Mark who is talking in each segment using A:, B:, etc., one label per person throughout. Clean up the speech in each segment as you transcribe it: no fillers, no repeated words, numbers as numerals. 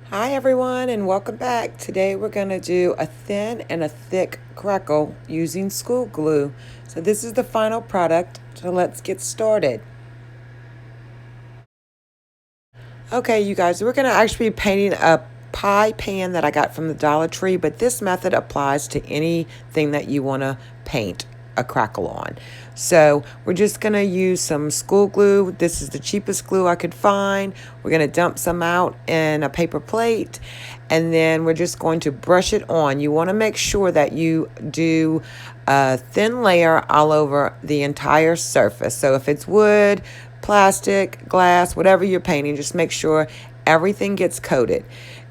A: Hi everyone and welcome back. Today we're going to do a thin and a thick crackle using school glue. So this is the final product, so let's get started. Okay, you guys, we're going to actually be painting a pie pan that I got from the Dollar Tree, but this method applies to anything that you want to paint a crackle on. So we're just going to use some school glue. This is the cheapest glue I could find. We're going to dump some out in a paper plate, and then we're just going to brush it on. You want to make sure that you do a thin layer all over the entire surface. So if it's wood, plastic, glass, whatever you're painting, just make sure everything gets coated.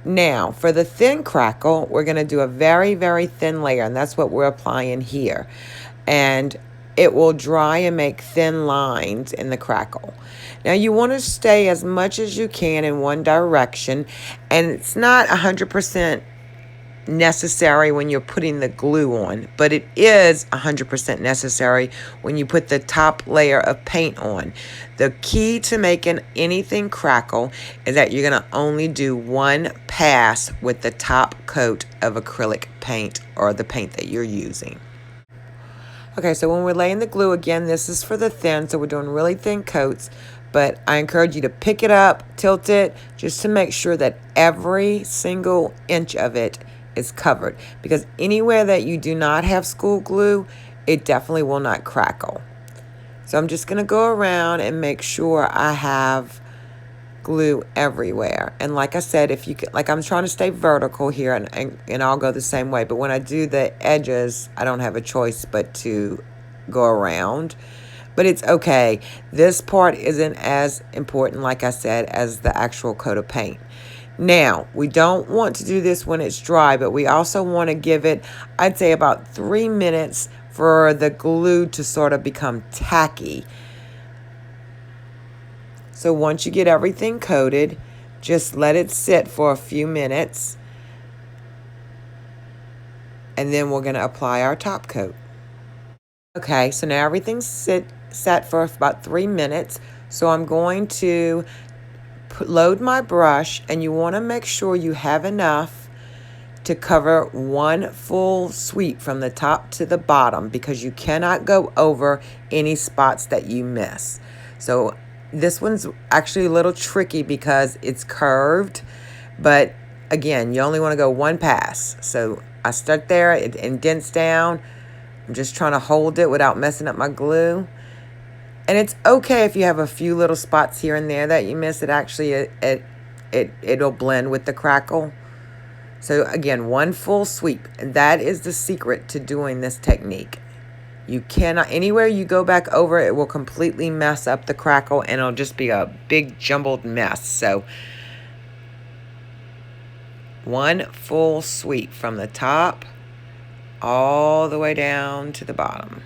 A: Now, for the thin crackle, we're going to do a very, very thin layer, and that's what we're applying here. And it will dry and make thin lines in the crackle. Now, you want to stay as much as you can in one direction, and it's not 100% necessary when you're putting the glue on, but it is 100% necessary when you put the top layer of paint on. The key to making anything crackle is that you're going to only do one pass with the top coat of acrylic paint or the paint that you're using. Okay, so when we're laying the glue, again, this is for the thin, so we're doing really thin coats, but I encourage you to pick it up, tilt it, just to make sure that every single inch of it is covered, because anywhere that you do not have school glue, it definitely will not crackle. So I'm just going to go around and make sure I have glue everywhere. And like I said, if you can, like, I'm trying to stay vertical here, and I'll go the same way, but when I do the edges, I don't have a choice but to go around. But it's okay. This part isn't as important, like I said, as the actual coat of paint. Now, we don't want to do this when it's dry, but we also want to give it, I'd say, about 3 minutes for the glue to sort of become tacky. So once you get everything coated, just let it sit for a few minutes, and then we're going to apply our top coat. Okay, so now everything's set for about 3 minutes. So I'm going to load my brush, and you want to make sure you have enough to cover one full sweep from the top to the bottom, because you cannot go over any spots that you miss. So this one's actually a little tricky because it's curved, but again, you only want to go one pass. So I start there, it indents down. I'm just trying to hold it without messing up my glue. And it's okay if you have a few little spots here and there that you miss. It actually, it'll blend with the crackle. So again, one full sweep. That is the secret to doing this technique. You cannot, anywhere you go back over, it will completely mess up the crackle, and it'll just be a big jumbled mess. So one full sweep from the top all the way down to the bottom.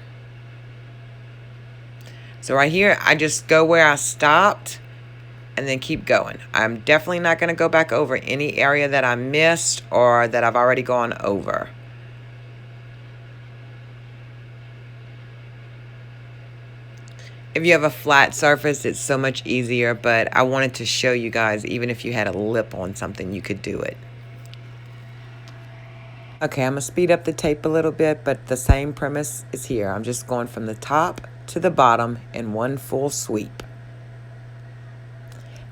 A: So right here, I just go where I stopped and then keep going. I'm definitely not going to go back over any area that I missed or that I've already gone over. If you have a flat surface, it's so much easier, but I wanted to show you guys, even if you had a lip on something, you could do it. Okay, I'm going to speed up the tape a little bit, but the same premise is here. I'm just going from the top to the bottom in one full sweep.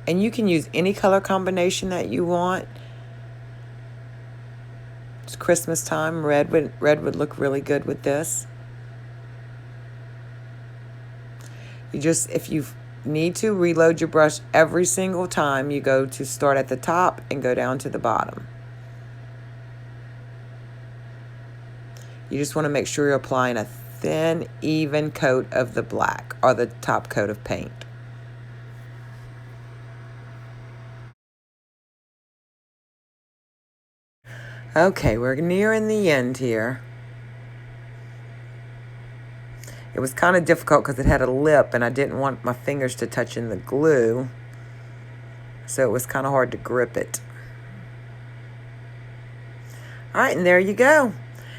A: And you can use any color combination that you want. It's Christmas time. Red would look really good with this. You just, if you need to, reload your brush every single time you go to start at the top and go down to the bottom. You just want to make sure you're applying a thin, even coat of the black or the top coat of paint. Okay, we're nearing the end here. It was kind of difficult because it had a lip, and I didn't want my fingers to touch in the glue, so it was kind of hard to grip it. All right, and there you go.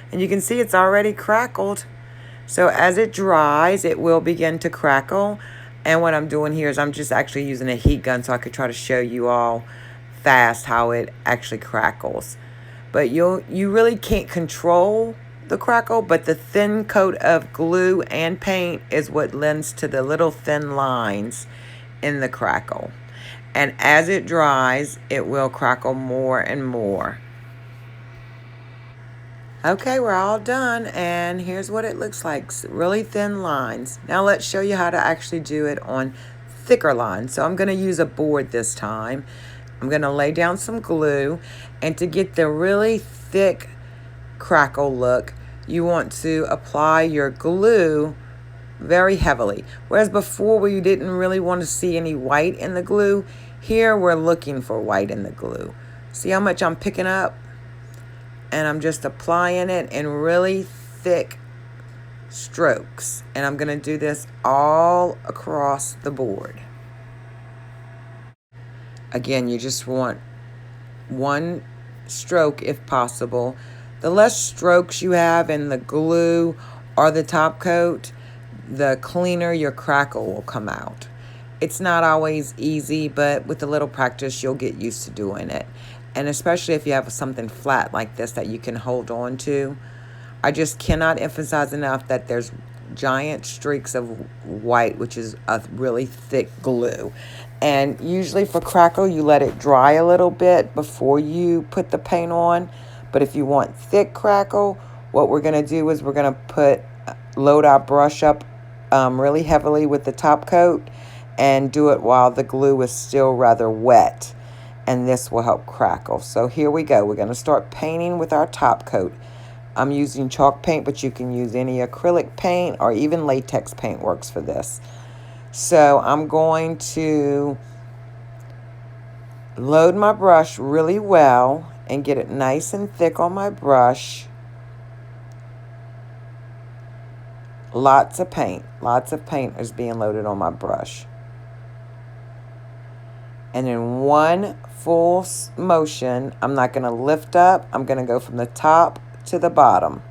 A: And you can see it's already crackled. So as it dries, it will begin to crackle. And what I'm doing here is I'm just actually using a heat gun so I could try to show you all fast how it actually crackles. But you really can't control the crackle, but the thin coat of glue and paint is what lends to the little thin lines in the crackle. And as it dries, it will crackle more and more. Okay, we're all done, and here's what it looks like. Really thin lines. Now let's show you how to actually do it on thicker lines. So I'm going to use a board this time. I'm going to lay down some glue, and to get the really thick crackle look, you want to apply your glue very heavily. Whereas before, where you didn't really want to see any white in the glue, here we're looking for white in the glue. See how much I'm picking up? And I'm just applying it in really thick strokes. And I'm going to do this all across the board. Again, you just want one stroke if possible. The less strokes you have in the glue or the top coat, the cleaner your crackle will come out. It's not always easy, but with a little practice, you'll get used to doing it. And especially if you have something flat like this that you can hold on to. I just cannot emphasize enough that there's giant streaks of white, which is a really thick glue. And usually for crackle, you let it dry a little bit before you put the paint on. But if you want thick crackle, what we're going to do is we're going to load our brush up really heavily with the top coat and do it while the glue is still rather wet. And this will help crackle. So here we go. We're going to start painting with our top coat. I'm using chalk paint, but you can use any acrylic paint or even latex paint works for this. So I'm going to load my brush really well and get it nice and thick on my brush. Lots of paint is being loaded on my brush. And in one full motion, I'm not going to lift up. I'm going to go from the top to the bottom.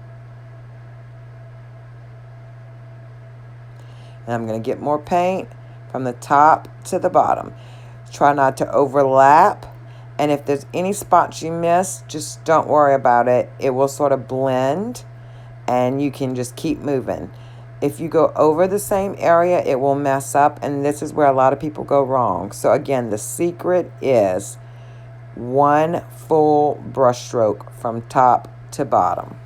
A: And I'm going to get more paint from the top to the bottom. Try not to overlap. And if there's any spots you miss, just don't worry about it. It will sort of blend and you can just keep moving. If you go over the same area, it will mess up, and this is where a lot of people go wrong. So again, the secret is one full brush stroke from top to bottom.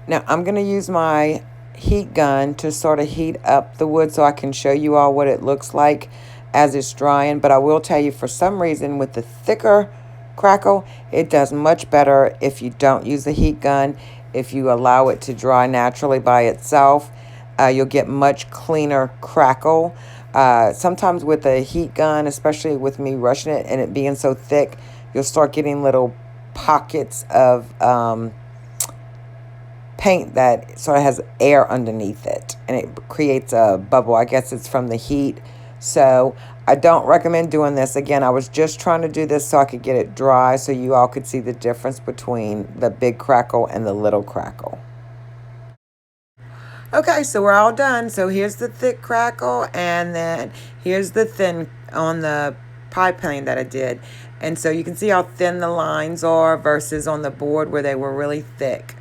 A: Now I'm going to use my heat gun to sort of heat up the wood so I can show you all what it looks like as it's drying. But I will tell you, for some reason, with the thicker crackle, it does much better if you don't use the heat gun. If you allow it to dry naturally by itself, you'll get much cleaner crackle. Sometimes with a heat gun, especially with me rushing it and it being so thick, you'll start getting little pockets of paint that sort of has air underneath it, and it creates a bubble. I guess it's from the heat. So I don't recommend doing this. Again, I was just trying to do this so I could get it dry so you all could see the difference between the big crackle and the little crackle. Okay, so we're all done. So here's the thick crackle, and then here's the thin on the pie plane that I did. And so you can see how thin the lines are versus on the board where they were really thick.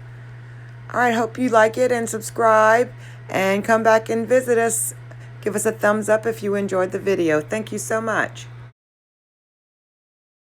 A: All right, hope you like it, and subscribe and come back and visit us. Give us a thumbs up if you enjoyed the video. Thank you so much.